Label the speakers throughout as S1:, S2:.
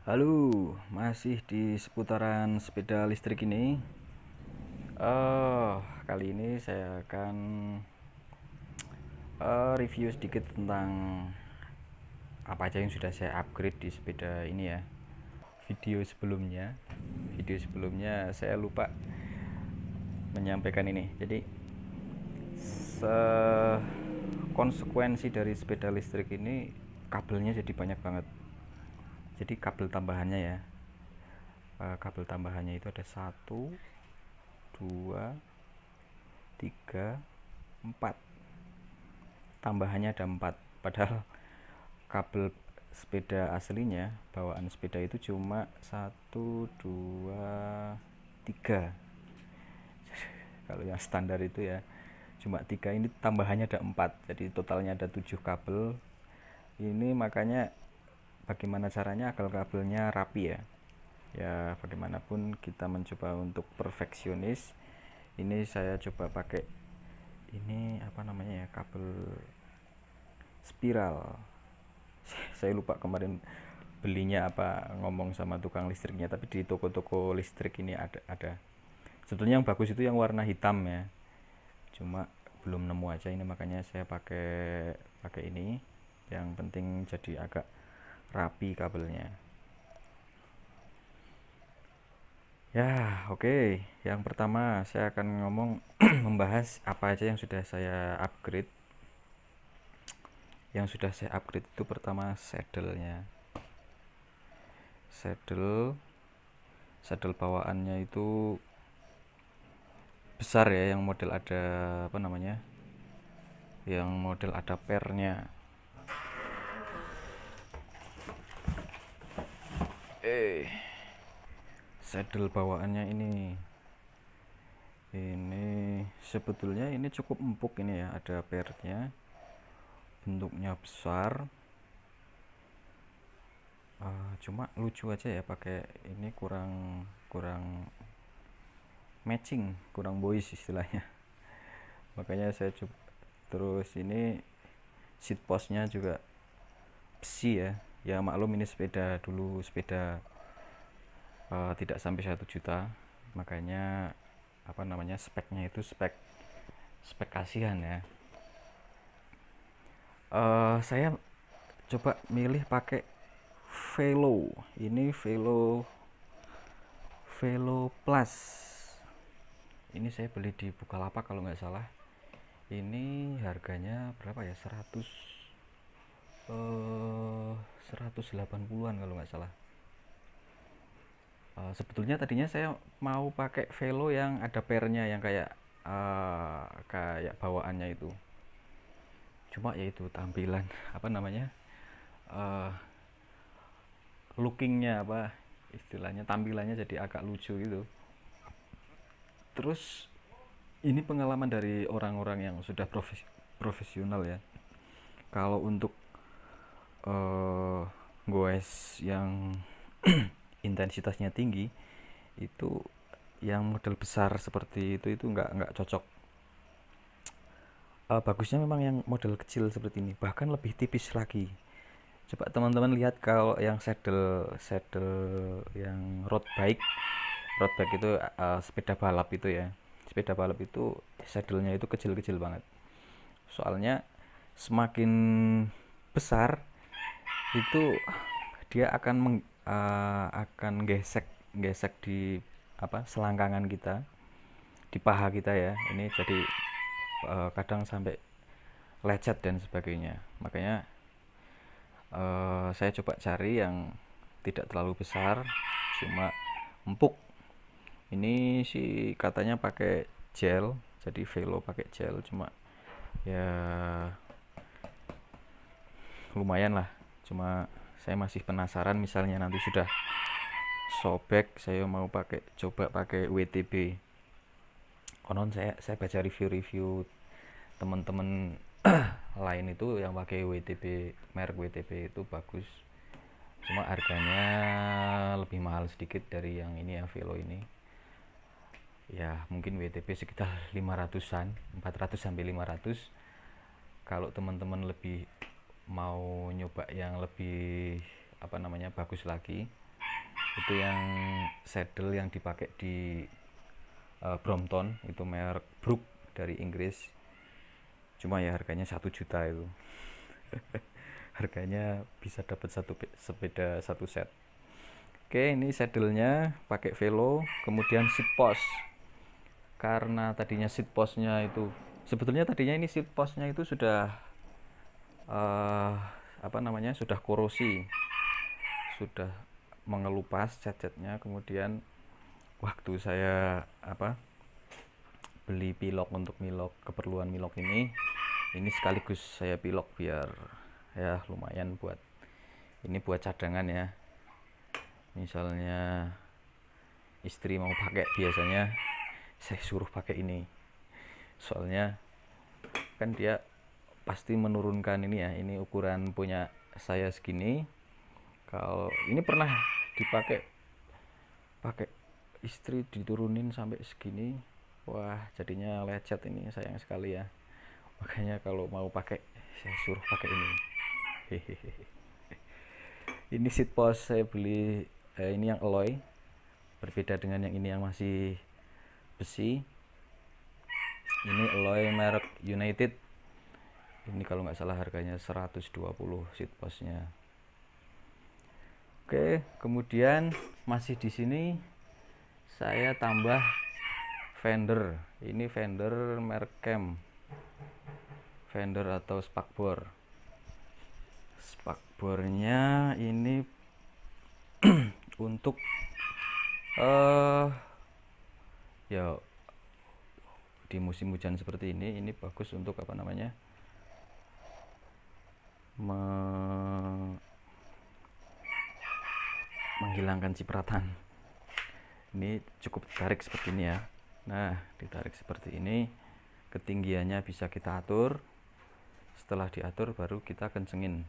S1: Halo, masih di seputaran sepeda listrik ini. Kali ini saya akan review sedikit tentang apa aja yang sudah saya upgrade di sepeda ini ya. Video sebelumnya, video sebelumnya saya lupa menyampaikan ini. Jadi, konsekuensi dari sepeda listrik ini kabelnya jadi banyak banget. Jadi kabel tambahannya ya, kabel tambahannya itu ada satu, dua, tiga, empat. Tambahannya ada 4, padahal kabel sepeda aslinya bawaan sepeda itu cuma satu, dua, tiga. Kalau yang standar itu ya cuma 3, ini tambahannya ada 4, jadi totalnya ada 7 kabel. Ini makanya bagaimana caranya agar kabelnya rapi ya. Ya bagaimanapun kita mencoba untuk perfeksionis. Ini saya coba pakai ini apa namanya ya, kabel spiral. Saya lupa kemarin belinya apa, ngomong sama tukang listriknya, tapi di toko-toko listrik ini ada. Sebetulnya yang bagus itu yang warna hitam ya, cuma belum nemu aja ini, makanya saya pakai pakai ini. Yang penting jadi agak rapi kabelnya ya. Oke, yang pertama saya akan ngomong membahas apa aja yang sudah saya upgrade. Yang sudah saya upgrade itu pertama saddle-nya. Saddle bawaannya itu besar ya, yang model ada apa namanya, yang model ada pernya. Saddle bawaannya ini sebetulnya ini cukup empuk ini ya, ada pernya, bentuknya besar. Cuma lucu aja ya pakai ini, kurang kurang matching, kurang boys istilahnya. Makanya saya coba. Terus ini seat postnya juga besi ya. Ya maklum ini sepeda dulu, sepeda tidak sampai 1 juta, makanya apa namanya, speknya itu spek spek kasihan ya. Saya coba milih pakai Velo. Ini Velo Velo Plus. Ini saya beli di Bukalapak kalau nggak salah. Ini harganya berapa ya? 180-an kalau nggak salah. Sebetulnya tadinya saya mau pakai Velo yang ada pernya, yang kayak bawaannya itu. Cuma yaitu tampilan apa namanya, uh, lookingnya apa istilahnya, tampilannya jadi agak lucu gitu. Terus ini pengalaman dari orang-orang yang sudah profesional ya. Kalau untuk goes yang intensitasnya tinggi itu, yang model besar seperti itu nggak cocok. Bagusnya memang yang model kecil seperti ini, bahkan lebih tipis lagi. Coba teman-teman lihat kalau yang saddle saddle yang road bike itu, sepeda balap itu ya. Sepeda balap itu saddlenya itu kecil-kecil banget. Soalnya semakin besar itu dia akan gesek gesek di apa, selangkangan kita, di paha kita ya. Ini jadi kadang sampai lecet dan sebagainya. Makanya saya coba cari yang tidak terlalu besar, cuma empuk. Ini sih katanya pakai gel, jadi Velo pakai gel, cuma ya lumayan lah. Cuma saya masih penasaran, misalnya nanti sudah sobek, saya mau coba pakai WTB. Konon saya baca review-review teman-teman lain itu yang pakai WTB, merek WTB itu bagus. Cuma harganya lebih mahal sedikit dari yang ini ya, Velo ini. Ya mungkin WTB sekitar 500-an, 400 sampai 500. Kalau teman-teman lebih mau nyoba yang lebih apa namanya, bagus lagi, Itu yang saddle yang dipakai di Brompton, itu merek Brook dari Inggris. Cuma ya harganya 1 juta itu. Harganya bisa dapat satu sepeda satu set. Oke, ini saddlenya pakai Velo, kemudian seat post. Karena tadinya seat postnya itu, sebetulnya tadinya ini seat postnya itu sudah sudah korosi, sudah mengelupas cat-catnya. Kemudian waktu saya beli pilok untuk milok, keperluan milok ini sekaligus saya pilok biar ya lumayan buat cadangan ya. Misalnya istri mau pakai, biasanya saya suruh pakai ini, soalnya kan dia pasti menurunkan ini ya. Ini ukuran punya saya segini, kalau ini pernah dipakai istri, diturunin sampai segini, wah jadinya lecet. Ini sayang sekali ya, makanya kalau mau pakai saya suruh pakai ini. Hehehe. Ini seat post saya beli ini yang alloy, berbeda dengan yang ini yang masih besi. Ini alloy merek United. Ini kalau nggak salah harganya 120 seat postnya. Oke, kemudian masih di sini saya tambah fender. Ini fender merek Cam, fender atau spakbor. Spakbornya ini untuk ya di musim hujan seperti ini bagus untuk menghilangkan cipratan. Ini cukup ditarik seperti ini ya. Nah, ditarik seperti ini, ketinggiannya bisa kita atur. Setelah diatur baru kita kencengin.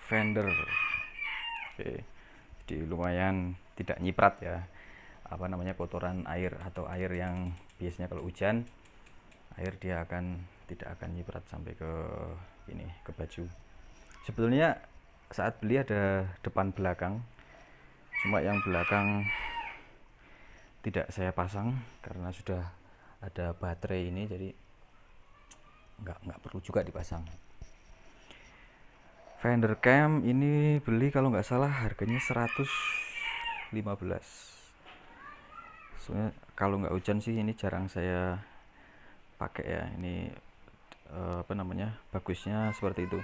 S1: Fender. Oke. Jadi lumayan tidak nyiprat ya. Kotoran air atau air yang biasanya kalau hujan, air dia tidak akan nyiprat sampai ke baju. Sebetulnya saat beli ada depan belakang, cuma yang belakang tidak saya pasang karena sudah ada baterai ini, jadi nggak perlu juga dipasang. Fender Cam ini beli kalau nggak salah harganya 115. Soalnya kalau nggak hujan sih ini jarang saya pakai ya. Ini bagusnya seperti itu,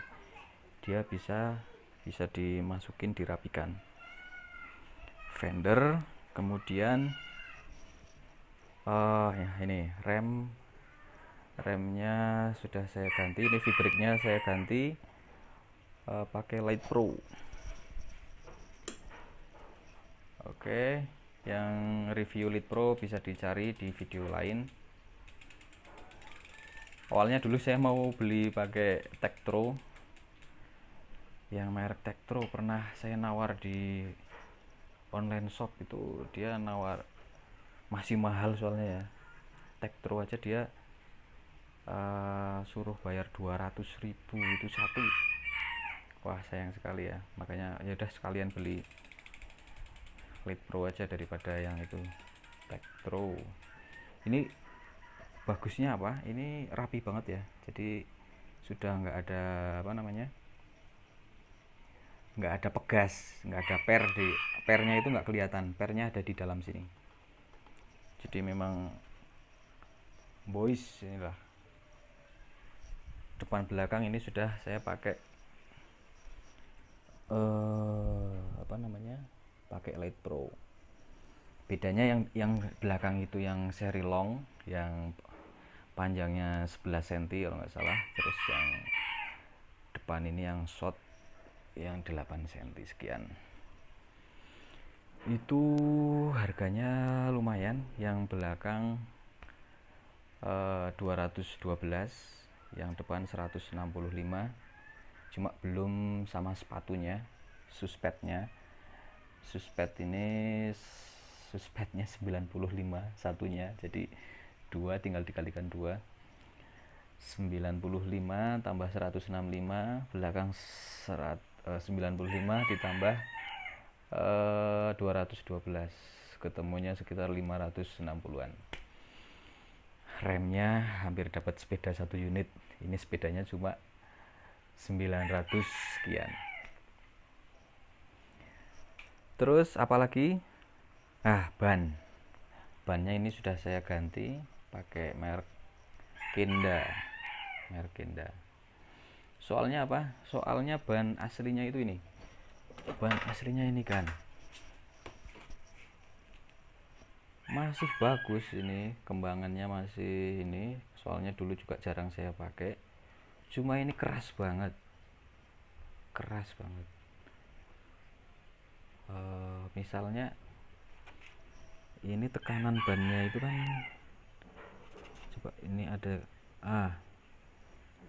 S1: dia bisa dimasukin, dirapikan. Fender, kemudian ya ini remnya sudah saya ganti. Ini V-brake-nya saya ganti pakai Light Pro. Oke, yang review Light Pro bisa dicari di video lain. Awalnya dulu saya mau beli pakai Tektro, yang merek Tektro pernah saya nawar di online shop, itu dia nawar masih mahal soalnya ya. Tektro aja dia suruh bayar 200.000 itu satu. Wah sayang sekali ya, makanya ya udah sekalian beli Light Pro aja daripada yang itu Tektro. Ini bagusnya ini rapi banget ya, jadi sudah nggak ada nggak ada pegas, nggak ada pernya itu nggak kelihatan, pernya ada di dalam sini. Jadi memang boys inilah. Depan belakang ini sudah saya pakai pakai Light Pro. Bedanya yang belakang itu yang seri long, yang panjangnya 11 cm kalau nggak salah. Terus yang depan ini yang short, yang 8 cm sekian. Itu harganya lumayan. Yang belakang 212, yang depan 165. Cuma belum sama sepatunya, suspendnya ini suspendnya 95 satunya, jadi 2 tinggal dikalikan 2. 95 tambah 165, belakang 95 ditambah 212, ketemunya sekitar 560-an. Remnya hampir dapat sepeda 1 unit. Ini sepedanya cuma 900 sekian. Terus apalagi? Bannya ini sudah saya ganti pakai merek Kenda. Soalnya apa? Soalnya ban aslinya itu ini. Ban aslinya ini kan masih bagus, ini kembangannya masih ini. Soalnya dulu juga jarang saya pakai. Cuma ini keras banget. Misalnya ini tekanan bannya itu kan, coba ini ada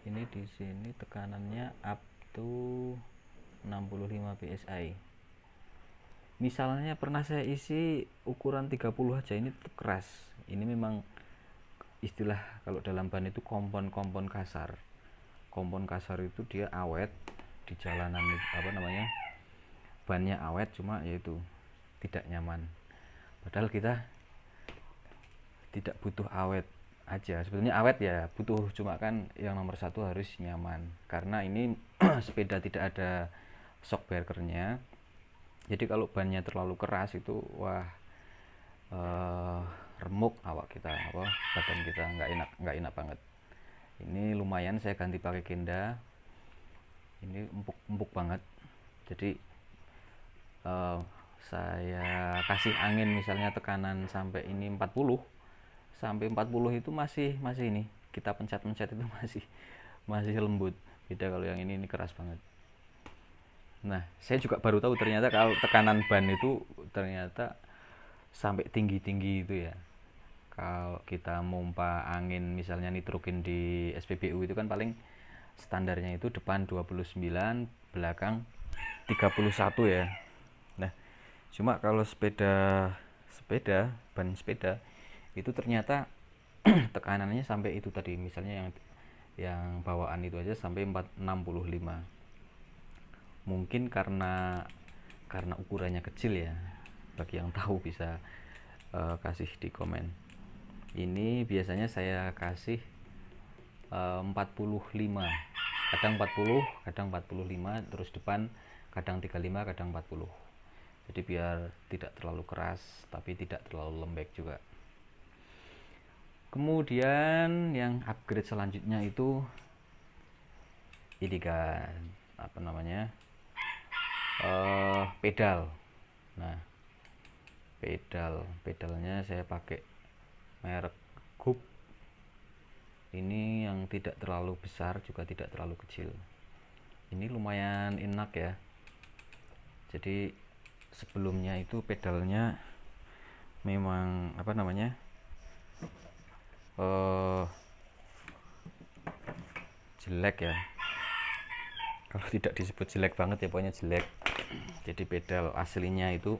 S1: ini di sini tekanannya up to 65 psi. Misalnya pernah saya isi ukuran 30 aja, ini tetap keras. Ini memang istilah kalau dalam ban itu kompon kasar. Kompon kasar itu dia awet di jalanan, apa namanya, bannya awet, cuma yaitu tidak nyaman. Padahal kita tidak butuh awet aja, sebetulnya awet ya butuh, cuma kan yang nomor satu harus nyaman. Karena ini sepeda tidak ada shock breakernya, jadi kalau bannya terlalu keras itu wah, remuk awak kita, badan kita nggak enak banget. Ini lumayan saya ganti pakai Kenda, ini empuk banget. Jadi saya kasih angin misalnya tekanan sampai ini 40 itu masih ini, kita pencet itu masih lembut. Beda kalau yang ini keras banget. Nah, saya juga baru tahu ternyata kalau tekanan ban itu ternyata sampai tinggi itu ya. Kalau kita mompa angin misalnya nitrogen di SPBU itu kan paling standarnya itu depan 29, belakang 31 ya. Nah, cuma kalau ban sepeda itu ternyata tekanannya sampai itu tadi, misalnya yang bawaan itu aja sampai 465. Mungkin karena ukurannya kecil ya. Bagi yang tahu bisa kasih di komen. Ini biasanya saya kasih 45, kadang 40, kadang 45, terus depan kadang 35, kadang 40. Jadi biar tidak terlalu keras tapi tidak terlalu lembek juga. Kemudian yang upgrade selanjutnya itu ini kan, apa namanya, pedal. Nah, pedalnya saya pakai merek Goop. Ini yang tidak terlalu besar juga tidak terlalu kecil. Ini lumayan enak ya. Jadi sebelumnya itu pedalnya memang apa namanya, jelek ya. Kalau tidak disebut jelek banget ya pokoknya jelek. Jadi pedal aslinya itu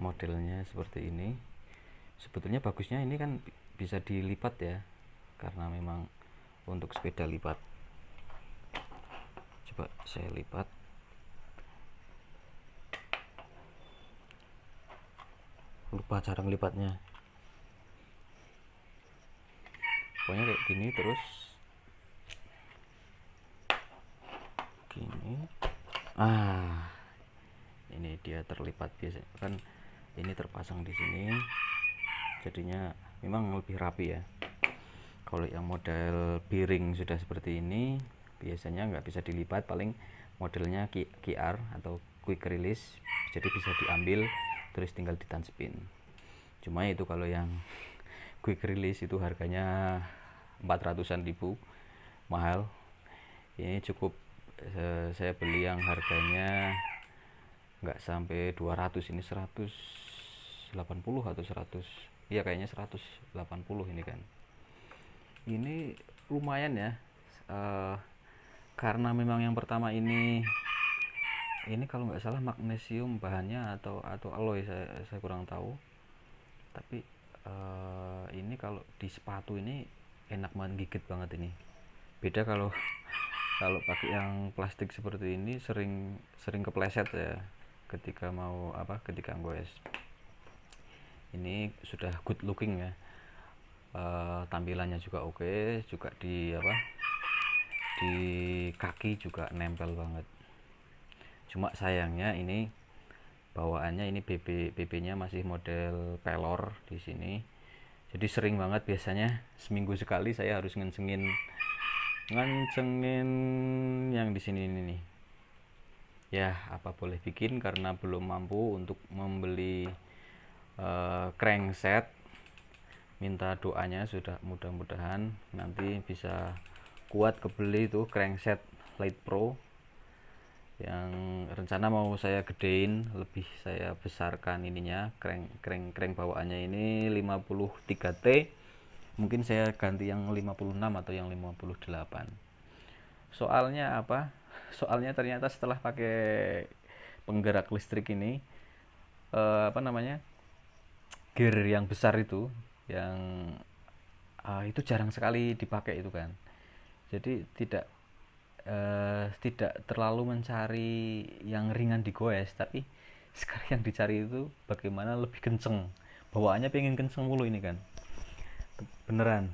S1: modelnya seperti ini. Sebetulnya bagusnya ini kan bisa dilipat ya, karena memang untuk sepeda lipat. Coba saya lipat. Lupa cara ngelipatnya. Pokoknya kayak gini, terus gini. Ini dia terlipat. Biasa kan ini terpasang di sini, jadinya memang lebih rapi ya. Kalau yang model bearing sudah seperti ini biasanya nggak bisa dilipat, paling modelnya QR atau quick release, jadi bisa diambil terus tinggal ditancapin. Cuma itu kalau yang quick release itu harganya 400-an ribu, mahal. Ini cukup saya beli yang harganya nggak sampai 200, ini 180 atau 100, iya kayaknya 180 ini kan. Ini lumayan ya, karena memang yang pertama ini kalau nggak salah magnesium bahannya atau alloy, saya kurang tahu. Tapi ini kalau di sepatu ini enak banget, gigit banget ini. Beda kalau kalau pakai yang plastik seperti ini sering kepleset ya ketika mau ketika goes. Ini sudah good looking ya. Tampilannya juga oke, juga di di kaki juga nempel banget. Cuma sayangnya ini bawaannya ini BB-nya masih model pelor di sini. Jadi sering banget, biasanya seminggu sekali saya harus ngencengin yang di sini ini nih. Ya, apa boleh bikin, karena belum mampu untuk membeli crankset. Minta doanya sudah, mudah-mudahan nanti bisa kuat kebeli itu crankset Lite Pro yang rencana mau saya gedein, lebih saya besarkan ininya, crank bawaannya ini 53T. Mungkin saya ganti yang 56 atau yang 58. Soalnya apa? Soalnya ternyata setelah pakai penggerak listrik ini, gear yang besar itu, yang itu jarang sekali dipakai itu kan. Jadi tidak terlalu mencari yang ringan digoes, tapi sekarang yang dicari itu bagaimana lebih kenceng. Bawaannya pengen kenceng mulu ini kan. Beneran.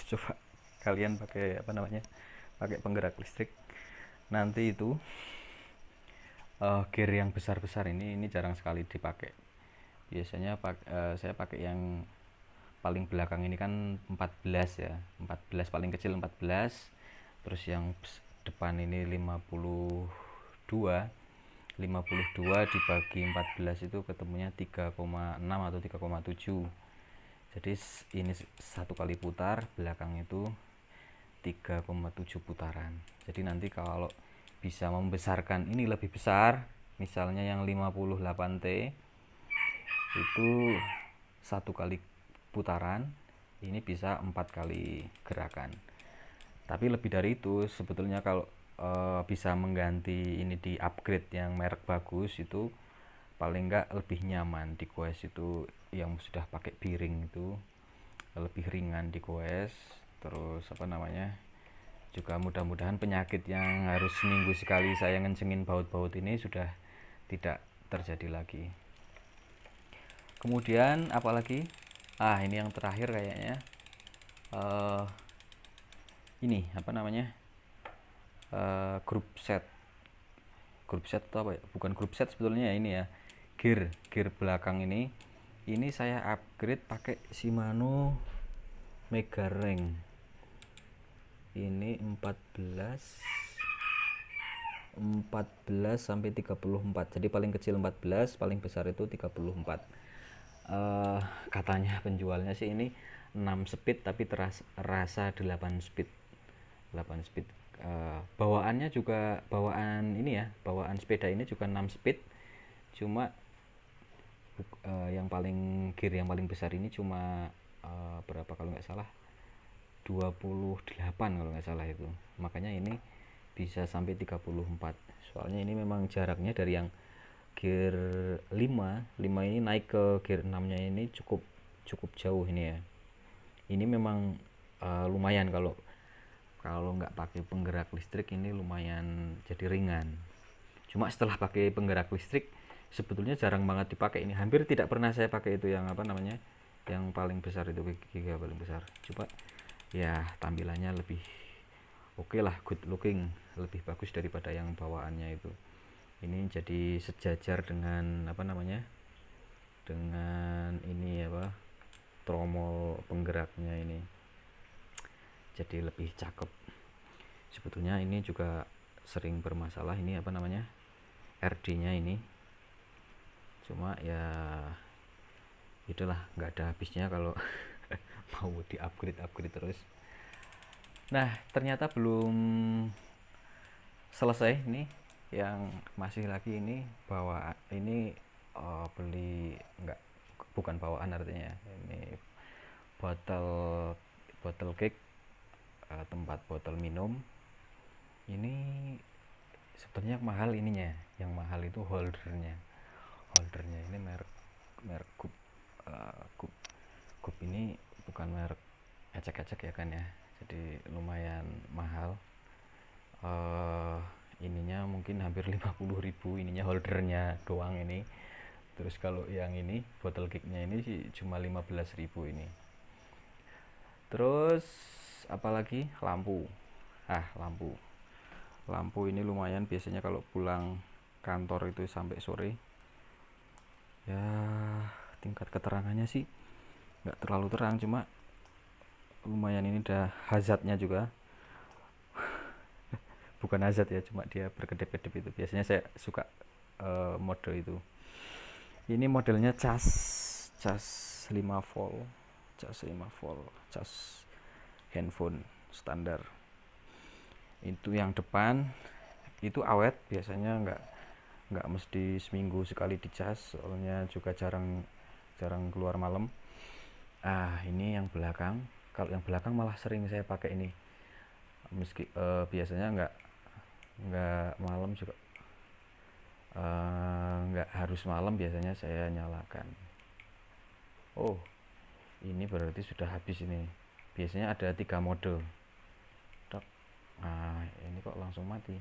S1: Coba kalian pakai pakai penggerak listrik, nanti itu gear yang besar-besar ini jarang sekali dipakai. Biasanya saya pakai yang paling belakang ini kan 14 ya, 14 paling kecil 14, terus yang depan ini 52 dibagi 14 itu ketemunya 3,6 atau 3,7. Jadi ini satu kali putar, belakang itu 3,7 putaran. Jadi nanti kalau bisa membesarkan ini lebih besar, misalnya yang 58T itu satu kali putaran, ini bisa 4 kali gerakan. Tapi lebih dari itu sebetulnya, kalau bisa mengganti ini, di upgrade yang merek bagus itu paling enggak lebih nyaman di goes itu, yang sudah pakai piring itu lebih ringan di goes. Terus juga mudah-mudahan penyakit yang harus seminggu sekali saya ngencengin baut-baut ini sudah tidak terjadi lagi. Kemudian apalagi, ini yang terakhir kayaknya, ini grup set atau apa ya, bukan grup set sebetulnya ini ya, gear belakang ini saya upgrade pakai Shimano Mega Ring. Ini 14 sampai 34. Jadi paling kecil 14, paling besar itu 34. Katanya penjualnya sih ini 6 speed tapi terasa 8 speed. Bawaannya juga bawaan sepeda ini juga 6 speed. Cuma gear yang paling besar ini cuma berapa kalau nggak salah, 28 kalau nggak salah itu. Makanya ini bisa sampai 34. Soalnya ini memang jaraknya dari yang gear 5 ini naik ke gear 6 nya ini cukup jauh ini ya. Ini memang lumayan, kalau nggak pakai penggerak listrik ini lumayan jadi ringan. Cuma setelah pakai penggerak listrik sebetulnya jarang banget dipakai ini, hampir tidak pernah saya pakai itu yang yang paling besar itu, giga paling besar. Coba ya, tampilannya lebih oke lah, good looking, lebih bagus daripada yang bawaannya itu. Ini jadi sejajar dengan dengan ini tromol penggeraknya ini, jadi lebih cakep. Sebetulnya ini juga sering bermasalah ini RD nya ini, cuma ya itulah, nggak ada habisnya kalau mau di upgrade terus. Nah, ternyata belum selesai nih, yang masih lagi ini beli, bukan bawaan artinya, ini botol cake, tempat botol minum. Ini sebenarnya mahal ininya, yang mahal itu holdernya ini merek Gup ini bukan merek ecek-ecek ya kan ya. jadi lumayan mahal. Ininya mungkin hampir 50.000, ininya holdernya doang ini. Terus kalau yang ini bottle kicknya ini sih cuma 15.000 ini. Terus apalagi, lampu. Lampu ini lumayan, biasanya kalau pulang kantor itu sampai sore ya, tingkat keterangannya sih nggak terlalu terang, cuma lumayan. Ini udah hazardnya juga, bukan hazard ya, cuma dia berkedip-kedip itu. Biasanya saya suka mode itu. Ini modelnya cas 5 volt, cas handphone standar. Itu yang depan itu awet, biasanya nggak mesti seminggu sekali dicas, soalnya juga jarang keluar malam. Ini yang belakang. Kalau yang belakang malah sering saya pakai ini, meski biasanya nggak malam juga, nggak harus malam, biasanya saya nyalakan. Oh, ini berarti sudah habis ini. Biasanya ada 3 mode. Ini kok langsung mati.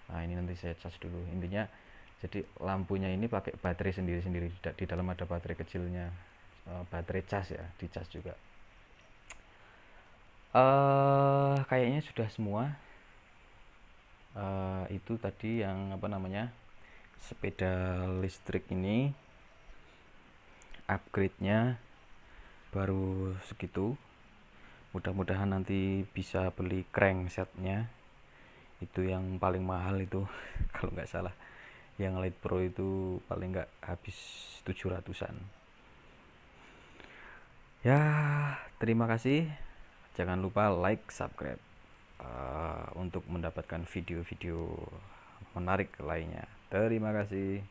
S1: Ini nanti saya cas dulu. Intinya jadi lampunya ini pakai baterai sendiri-sendiri. Di dalam ada baterai kecilnya, baterai cas ya, dicas juga. Kayaknya sudah semua. Itu tadi yang sepeda listrik ini upgrade-nya baru segitu. Mudah-mudahan nanti bisa beli cranksetnya, itu yang paling mahal itu kalau nggak salah. Yang Lite Pro itu paling nggak habis 700-an ya. Terima kasih, jangan lupa like, subscribe untuk mendapatkan video-video menarik lainnya. Terima kasih.